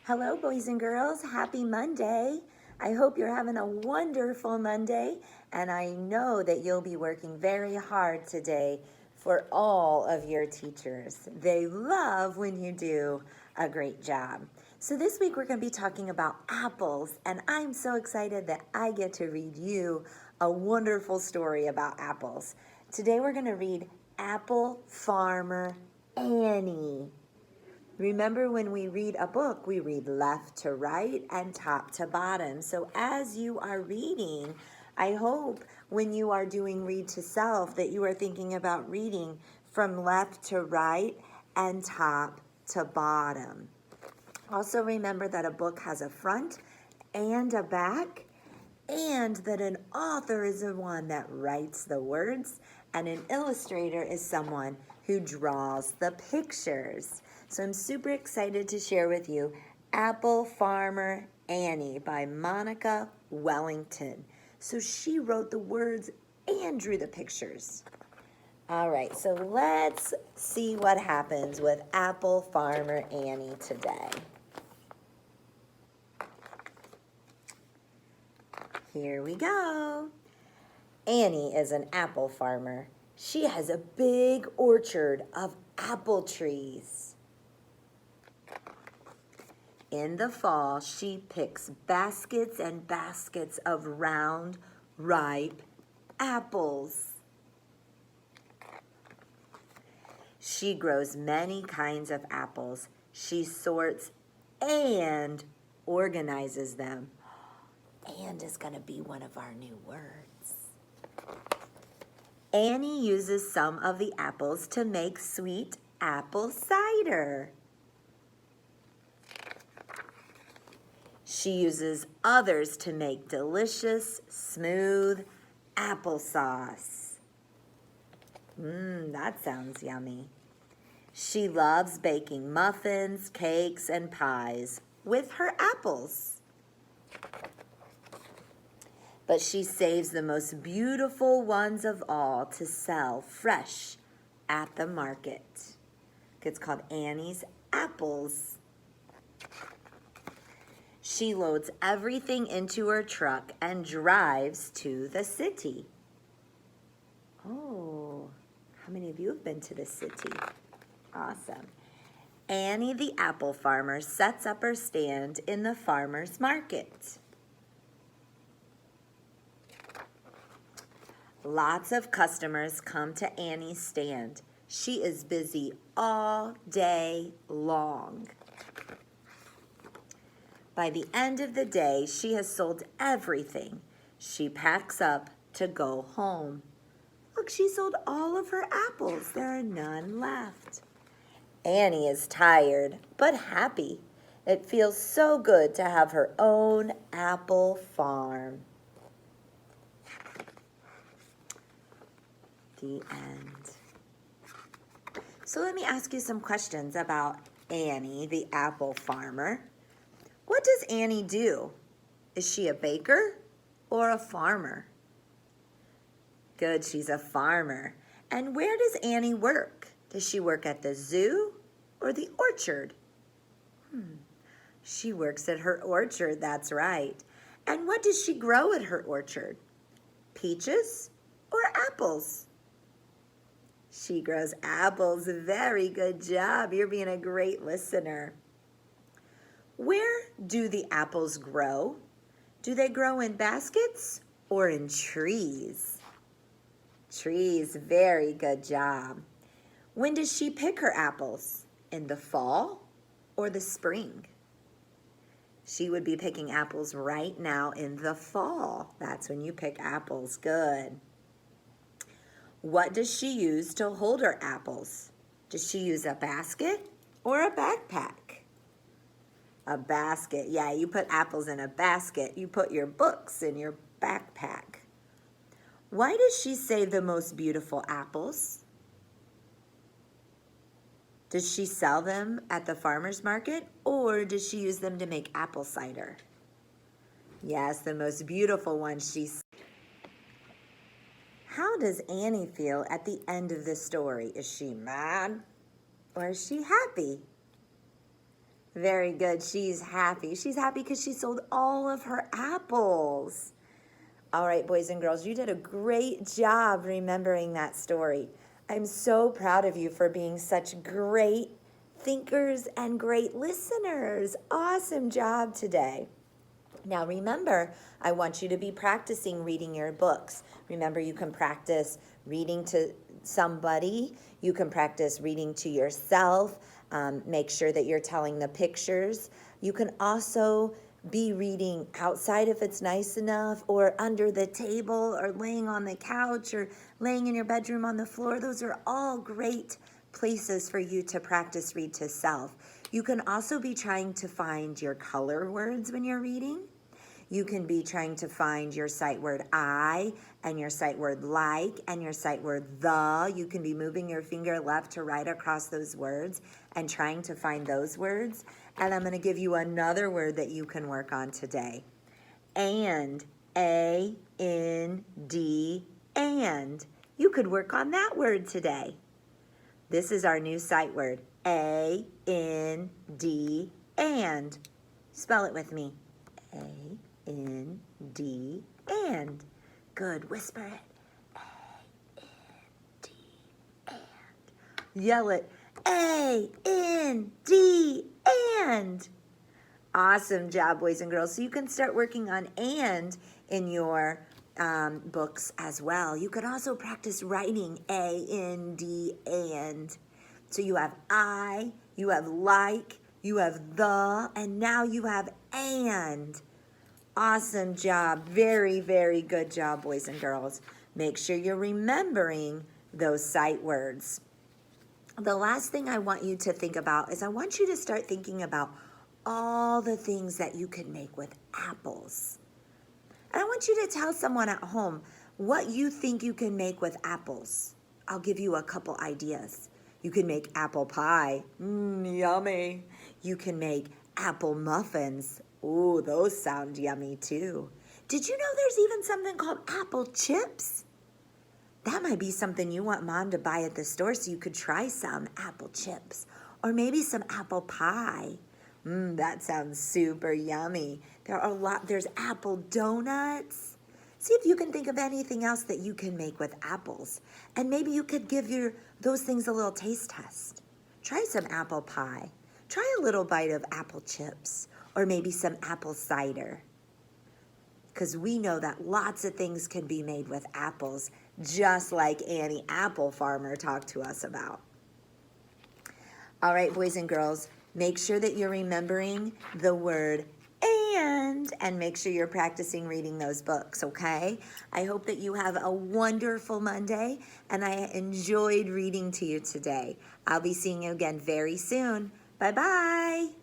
Hello, boys and girls. Happy Monday. I hope you're having a wonderful Monday, and I know that you'll be working very hard today for all of your teachers. They love when you do a great job. So this week we're going to be talking about apples, and I'm so excited that I get to read you a wonderful story about apples. Today we're going to read Apple Farmer Annie. Remember, when we read a book, we read left to right and top to bottom. So as you are reading, I hope when you are doing read to self that you are thinking about reading from left to right and top to bottom. Also remember that a book has a front and a back, and that an author is the one that writes the words, and an illustrator is someone who draws the pictures. So I'm super excited to share with you Apple Farmer Annie by Monica Wellington. So she wrote the words and drew the pictures. All right, so let's see what happens with Apple Farmer Annie today. Here we go. Annie is an apple farmer. She has a big orchard of apple trees. In the fall, she picks baskets and baskets of round, ripe apples. She grows many kinds of apples. She sorts and organizes them. And is going to be one of our new words. Annie uses some of the apples to make sweet apple cider. She uses others to make delicious, smooth applesauce. That sounds yummy. She loves baking muffins, cakes, and pies with her apples. But she saves the most beautiful ones of all to sell fresh at the market. It's called Annie's Apples. She loads everything into her truck and drives to the city. Oh, how many of you have been to the city? Awesome. Annie the apple farmer sets up her stand in the farmer's market. Lots of customers come to Annie's stand. She is busy all day long. By the end of the day, she has sold everything. She packs up to go home. Look, she sold all of her apples. There are none left. Annie is tired, but happy. It feels so good to have her own apple farm. The end. So let me ask you some questions about Annie, the apple farmer. What does Annie do? Is she a baker or a farmer? Good, she's a farmer. And where does Annie work? Does she work at the zoo or the orchard? She works at her orchard, that's right. And what does she grow at her orchard? Peaches or apples? She grows apples. Very good job. You're being a great listener. Where do the apples grow? Do they grow in baskets or in trees? Trees. Very good job. When does she pick her apples? In the fall or the spring? She would be picking apples right now in the fall. That's when you pick apples. Good. What does she use to hold her apples? Does she use a basket or a backpack? A basket. Yeah, you put apples in a basket. You put your books in your backpack. Why does she save the most beautiful apples? Does she sell them at the farmer's market, or does she use them to make apple cider? Yes, the most beautiful ones she sells. How does Annie feel at the end of this story? Is she mad or is she happy? Very good. She's happy. She's happy because she sold all of her apples. All right, boys and girls, you did a great job remembering that story. I'm so proud of you for being such great thinkers and great listeners. Awesome job today. Now remember, I want you to be practicing reading your books. Remember, you can practice reading to somebody. You can practice reading to yourself. Make sure that you're telling the pictures. You can also be reading outside if it's nice enough, or under the table, or laying on the couch, or laying in your bedroom on the floor. Those are all great places for you to practice read to self. You can also be trying to find your color words when you're reading. You can be trying to find your sight word I, and your sight word like, and your sight word the. You can be moving your finger left to right across those words and trying to find those words. And I'm going to give you another word that you can work on today. And, A-N-D, and. You could work on that word today. This is our new sight word, A-N-D, and. Spell it with me. A-N-D, and. Good. Whisper it. A-N-D, and. Yell it. A-N-D, and. Awesome job, boys and girls. So you can start working on and in your books as well. You can also practice writing A-N-D, and. So you have I, you have like, you have the, and now you have and. Awesome job. Very, very good job, boys and girls. Make sure you're remembering those sight words. The last thing I want you to think about is I want you to start thinking about all the things that you can make with apples. And I want you to tell someone at home what you think you can make with apples. I'll give you a couple ideas. You can make apple pie. Yummy. You can make apple muffins. Ooh, those sound yummy too. Did you know there's even something called apple chips? That might be something you want Mom to buy at the store so you could try some apple chips. Or maybe some apple pie. That sounds super yummy. There's apple donuts. See if you can think of anything else that you can make with apples. And maybe you could give those things a little taste test. Try some apple pie. Try a little bite of apple chips. Or maybe some apple cider. Because we know that lots of things can be made with apples, just like Annie Apple Farmer talked to us about. All right, boys and girls, make sure that you're remembering the word and make sure you're practicing reading those books, okay? I hope that you have a wonderful Monday, and I enjoyed reading to you today. I'll be seeing you again very soon. Bye-bye.